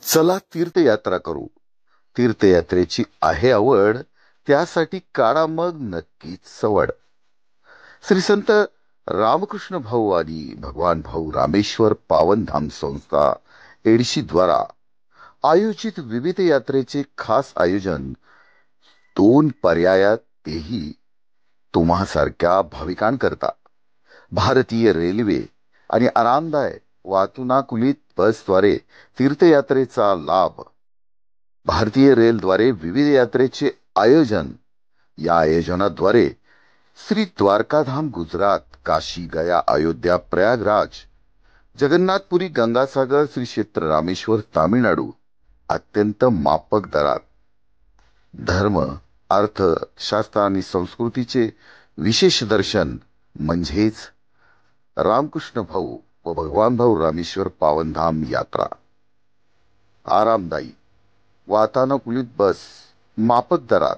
चला तीर्थयात्रा करू. तीर्थयात्रेची आहे आवड, त्यासाठी काढा मग नक्कीच सवड. श्री संत रामकृष्ण भाऊ आणि भगवान भाऊ रामेश्वर पावनधाम संस्था एडशी द्वारा आयोजित विविध यात्रेचे खास आयोजन 2 पर्यायात, तेही तुम्हासारख्या भाविकांकरता. भारतीय रेल्वे आणि आरामदायक वातानुकूलित बसद्वारे तीर्थयात्रेचा लाभ. भारतीय रेलद्वारे विविध यात्रेचे आयोजन. या आयोजनाद्वारे श्री द्वारकाधाम गुजरात, काशी गया अयोध्या प्रयागराज, जगन्नाथपुरी गंगासागर श्री क्षेत्र रामेश्वर तामिळनाडू अत्यंत माफक दरात धर्म, अर्थ, शास्त्र आणि संस्कृतीचे विशेष दर्शन म्हणजेच रामकृष्ण भाऊ व भगवान भाऊ रामेश्वर पावनधाम यात्रा. आरामदायी वातानुकूलित बस, माफक दरात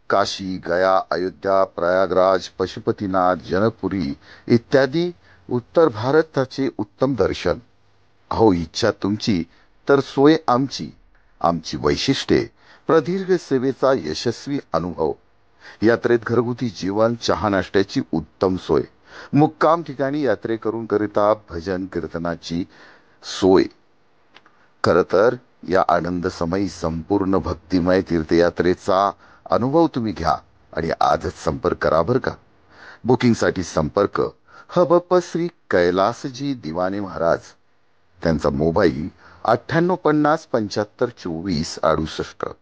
काशी गया अयोध्या प्रयागराज पशुपतीनाथ जनकपुरी इत्यादी उत्तर भारताचे उत्तम दर्शन. अहो, इच्छा तुमची तर सोय आमची. आमची वैशिष्ट्ये: प्रदीर्घ सेवेचा यशस्वी अनुभव, यात्रेत घरगुती जेवण, चहा नाश्त्याची उत्तम सोय, मुक्काम ठिकाणी यात्रेकरूंकरिता भजन कीर्तनाची सोय. खर तर या आनंदसमयी संपूर्ण भक्तिमय तीर्थयात्रेचा अनुभव तुम्ही घ्या आणि आजच संपर्क करा बरं का. बुकिंगसाठी संपर्क हबप श्री कैलासजी दिवाने महाराज. त्यांचा मोबाईल 9850 75 24 68.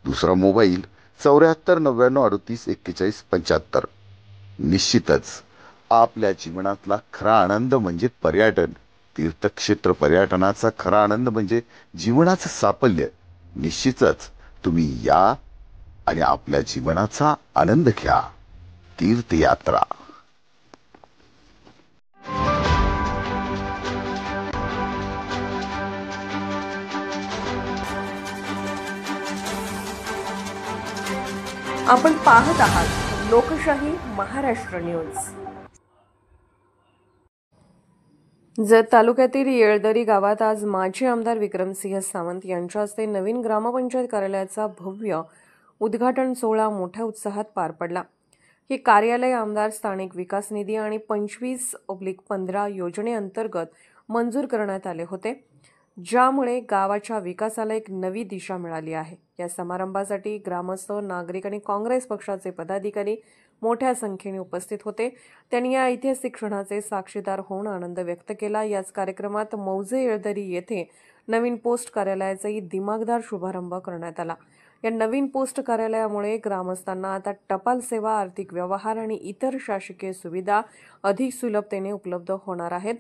दुसरा मोबाईल 74 99 38 41 75. निश्चितच आपल्या जीवनातला खरा आनंद म्हणजे पर्यटन. तीर्थक्षेत्र पर्यटनाचा खरा आनंद म्हणजे जीवनाचं साफल्य. निश्चितच तुम्ही या आणि आपल्या जीवनाचा आनंद घ्या. तीर्थयात्रा. आपण पाहत आहात लोकशाही महाराष्ट्र न्यूज. जत तालुक्यातील येळदरी गावात आज माजी आमदार विक्रमसिंह सावंत यांच्या हस्ते नवीन ग्रामपंचायत कार्यालयाचा भव्य उद्घाटन सोहळा मोठ्या उत्साहात पार पडला. हे कार्यालय आमदार स्थानिक विकास निधी आणि 25/15 योजनेअंतर्गत मंजूर करण्यात आले होते, ज्यामुळे गावाच्या विकासाला एक नवी दिशा मिळाली आहे. या समारंभासाठी ग्रामस्थ, नागरिक आणि काँग्रेस पक्षाचे पदाधिकारी मोठ्या संख्येने उपस्थित होते. त्यांनी या ऐतिहासिक क्षणाचे साक्षीदार होऊन आनंद व्यक्त केला. याच कार्यक्रमात मौजे येळदरी येथे नवीन पोस्ट कार्यालयाचाही दिमागदार शुभारंभ करण्यात आला. या नवीन पोस्ट कार्यालयामुळे ग्रामस्थांना आता टपाल सेवा, आर्थिक व्यवहार आणि इतर शासकीय सुविधा अधिक सुलभतेने उपलब्ध होणार आहेत.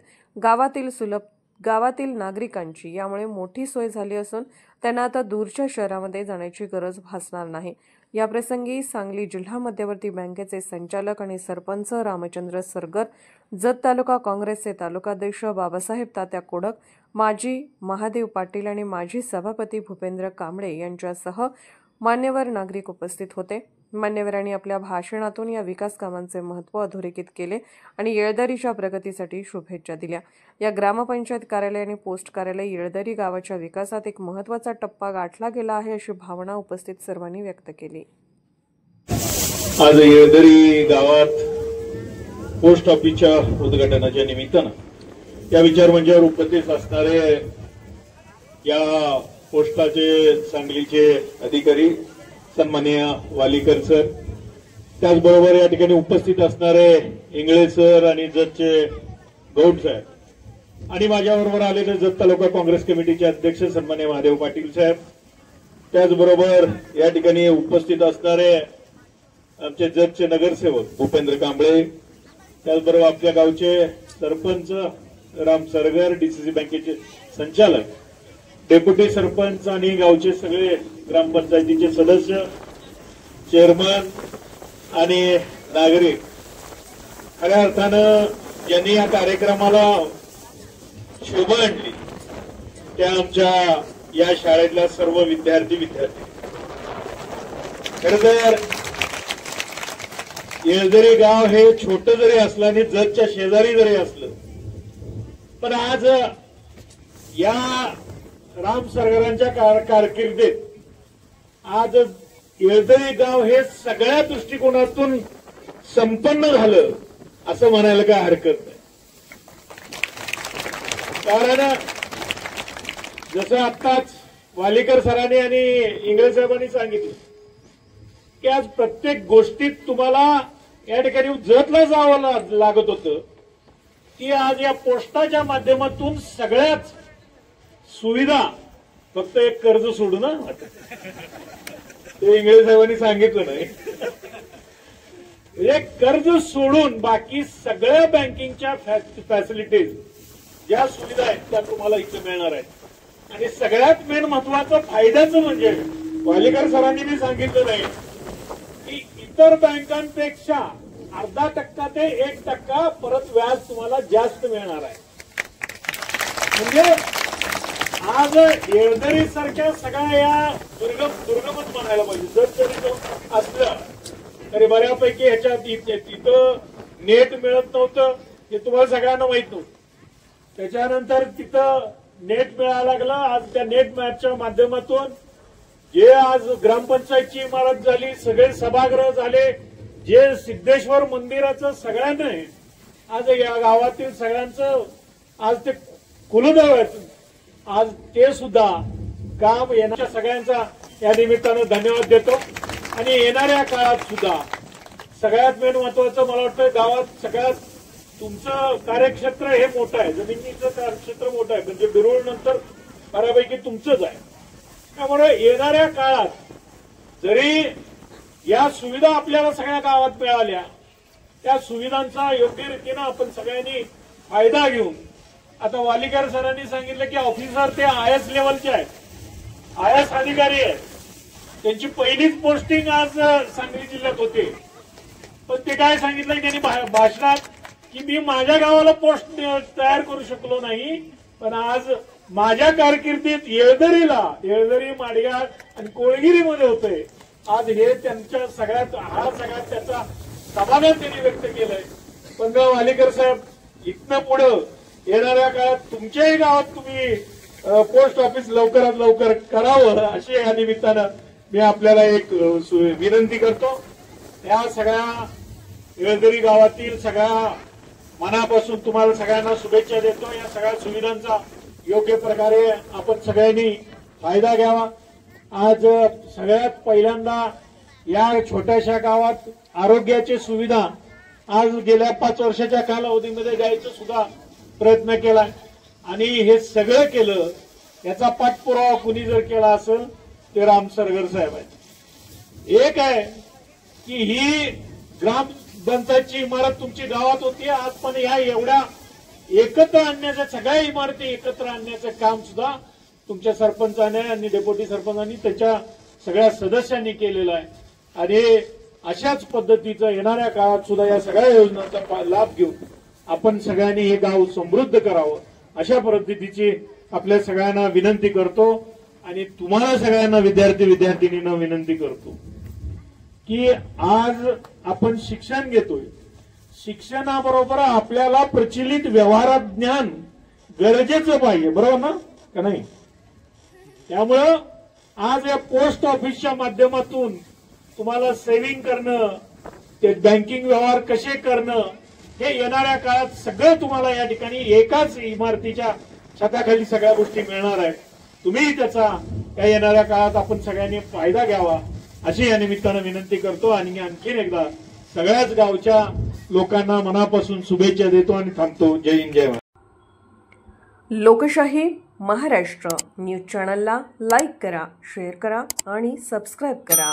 गावातील नागरिकांची यामुळे मोठी सोय झाली असून त्यांना आता दूरच्या शहरामध्ये जाण्याची गरज भासणार नाही. याप्रसंगी सांगली जिल्हा मध्यवर्ती बँकेचे संचालक आणि सरपंच रामचंद्र सरगर, जत तालुका काँग्रेसचे तालुकाध्यक्ष बाबासाहेब तात्या कोडक, माजी महादेव पाटील आणि माजी सभापती भूपेंद्र कांबळे यांच्यासह मान्यवर नागरिक उपस्थित होते. मान्यवरांनी आपल्या भाषणातून या विकास कामांचे महत्त्व अधोरेखित केले आणि येळदरीच्या प्रगतीसाठी शुभेच्छा दिल्या. या ग्रामपंचायत कार्यालय आणि पोस्ट कार्यालय येळदरी गावाच्या विकासात एक महत्त्वाचा टप्पा गाठला गेला आहे, अशी भावना उपस्थित सर्वांनी व्यक्त केली. आज येळदरी गावात पोस्ट ऑफिसच्या उद्घाटनाच्या निमित्तानं या विचारमंचावर उपस्थित असणारे या पोस्टाचे सांगलीचे अधिकारी सन्माननीय वालीकर सर, त्याचबरोबर या ठिकाणी उपस्थित असणारे इंगळे सर आणि जतचे गौड साहेब आणि माझ्याबरोबर आलेले जत तालुका काँग्रेस कमिटीचे अध्यक्ष सन्माननीय महादेव पाटील साहेब, त्याचबरोबर या ठिकाणी उपस्थित असणारे आमचे जतचे नगरसेवक भूपेंद्र कांबळे, त्याचबरोबर आपल्या गावचे सरपंच राम सरगर, डीसीसी बँकेचे संचालक, डेप्युटी सरपंच आणि गावचे सगळे ग्रामपंचायतीचे सदस्य, चेअरमन आणि नागरिक, खऱ्या अर्थानं ज्यांनी या कार्यक्रमाला शोभा आणली त्या आमच्या या शाळेतल्या सर्व विद्यार्थी. खरं तर येळदरी गाव हे छोटं जरी असलं आणि जतच्या शेजारी जरी असलं, पण आज या राम सरगरांच्या कारकिर्दीत आज येळदरी गाव हे सगळ्या दृष्टिकोनातून संपन्न झालं असं म्हणायला काय हरकत नाही. कारण जसं आत्ताच वालीकर सरांनी आणि इंगळे साहेबांनी सांगितलं की आज प्रत्येक गोष्टीत तुम्हाला या ठिकाणी जतला जावं लागत होतं, की आज या पोस्टाच्या माध्यमातून सगळ्याच सुविधा, फक्त एक कर्ज सोडून ते इंगळे साहेबांनी सांगितलं नाही, एक कर्ज सोडून बाकी सगळ्या बँकिंगच्या फॅसिलिटीज ज्या सुविधा आहेत त्या तुम्हाला इथे मिळणार आहेत. आणि सगळ्यात मेन महत्वाचं फायद्याचं म्हणजे वालीकर सरांनी मी सांगितलं नाही की इतर बँकांपेक्षा 0.5% ते 1% परत व्याज तुम्हाला जास्त मिळणार आहे. म्हणजे आज येळदरी सारख्या सगळ्या या दुर्गमच म्हणायला पाहिजे, जर जरी तो असलं तरी बऱ्यापैकी ह्याच्यात तिथं नेट मिळत नव्हतं हे तुम्हाला सगळ्यांना माहित नव्हतं. त्याच्यानंतर तिथं नेट मिळायला लागलं. आज त्या नेट मॅचच्या माध्यमातून जे आज ग्रामपंचायतची इमारत झाली, सगळे सभागृह झाले, जे सिद्धेश्वर मंदिराचं सगळ्यांना आज या गावातील सगळ्यांचं आज ते कुलदैवत, आज ते सुद्धा काम येणाऱ्या सगळ्यांचा या निमित्तानं धन्यवाद देतो. आणि येणाऱ्या काळात सुद्धा सगळ्यात मेन महत्वाचं मला वाटतं गावात सगळ्यात तुमचं कार्यक्षेत्र हे मोठं आहे, जमिनीचं कार्यक्षेत्र मोठं आहे, म्हणजे बिरुळ नंतर बऱ्यापैकी तुमचंच आहे. त्यामुळे येणाऱ्या काळात जरी या सुविधा आपल्याला सगळ्या गावात मिळाल्या, त्या सुविधांचा योग्य रीतीनं आपण सगळ्यांनी फायदा घेऊन, आता वालीकर सरांनी सांगितलं की ऑफिसर ते IAS लेवलचे आहेत, IAS अधिकारी आहेत, त्यांची पहिलीच पोस्टिंग आज सांगली जिल्ह्यात होते. पण ते काय सांगितलं त्यांनी भाषणात की मी माझ्या गावाला पोस्ट तयार करू शकलो नाही, पण आज माझ्या कारकिर्दीत येळदरी, माडगाव आणि कोळगिरीमध्ये होते. आज हे त्यांच्या सगळ्यात त्याचा समाधान त्यांनी व्यक्त केलंय. पण वालीकर साहेब, इथनं पुढं येणाऱ्या काळात तुमच्याही गावात तुम्ही पोस्ट ऑफिस लवकरात लवकर करावं अशी या निमित्तानं मी आपल्याला एक विनंती करतो. या सगळ्या येळदरी गावातील सगळ्या मनापासून तुम्हाला सगळ्यांना शुभेच्छा देतो. या सगळ्या सुविधांचा योग्य प्रकारे आपण सगळ्यांनी फायदा घ्यावा. आज सगळ्यात पहिल्यांदा या छोट्याशा गावात आरोग्याची सुविधा आज गेल्या 5 वर्षाच्या कालावधीमध्ये द्यायचा सुद्धा प्रयत्न केलाय. आणि हे सगळं केलं याचा पाठपुरावा कुणी जर केला असेल ते राम सरगर साहेब आहेत. एक आहे की ही ग्रामपंचायतची इमारत तुमची गावात होती, आज पण या एवढ्या एकत्र आणण्याचं, सगळ्या इमारती एकत्र आणण्याचं काम सुद्धा तुमच्या सरपंचाने आणि डेप्युटी सरपंचांनी त्याच्या सगळ्या सदस्यांनी केलेलं आहे. आणि अशाच पद्धतीचं येणाऱ्या काळात सुद्धा या सगळ्या योजनांचा लाभ घेऊन आपण सगळ्यांनी हे गाव समृद्ध करावं अशा पद्धतीची आपल्या सगळ्यांना विनंती करतो. आणि तुम्हाला सगळ्यांना विद्यार्थिनींना विनंती करतो की आज आपण शिक्षण घेतोय, शिक्षणाबरोबर आपल्याला प्रचलित व्यवहारात ज्ञान गरजेचं पाहिजे, बरोबर ना का नाही? त्यामुळं आज या पोस्ट ऑफिसच्या माध्यमातून तुम्हाला सेव्हिंग करणं, ते बँकिंग व्यवहार कसे करणं हे येणाऱ्या काळात सगळं तुम्हाला या ठिकाणी एकाच इमारतीच्या छताखाली सगळ्या गोष्टी मिळणार आहेत. तुम्ही त्याचा या येणाऱ्या काळात आपण सगळ्यांनी फायदा घ्यावा अशी या निमित्तानं विनंती करतो. आणि आणखीन एकदा सगळ्याच गावच्या लोकांना मनापासून शुभेच्छा देतो आणि थांबतो. जय हिंद, जय भारत. लोकशाही महाराष्ट्र न्यूज चॅनलला लाईक करा, शेअर करा आणि सबस्क्राईब करा.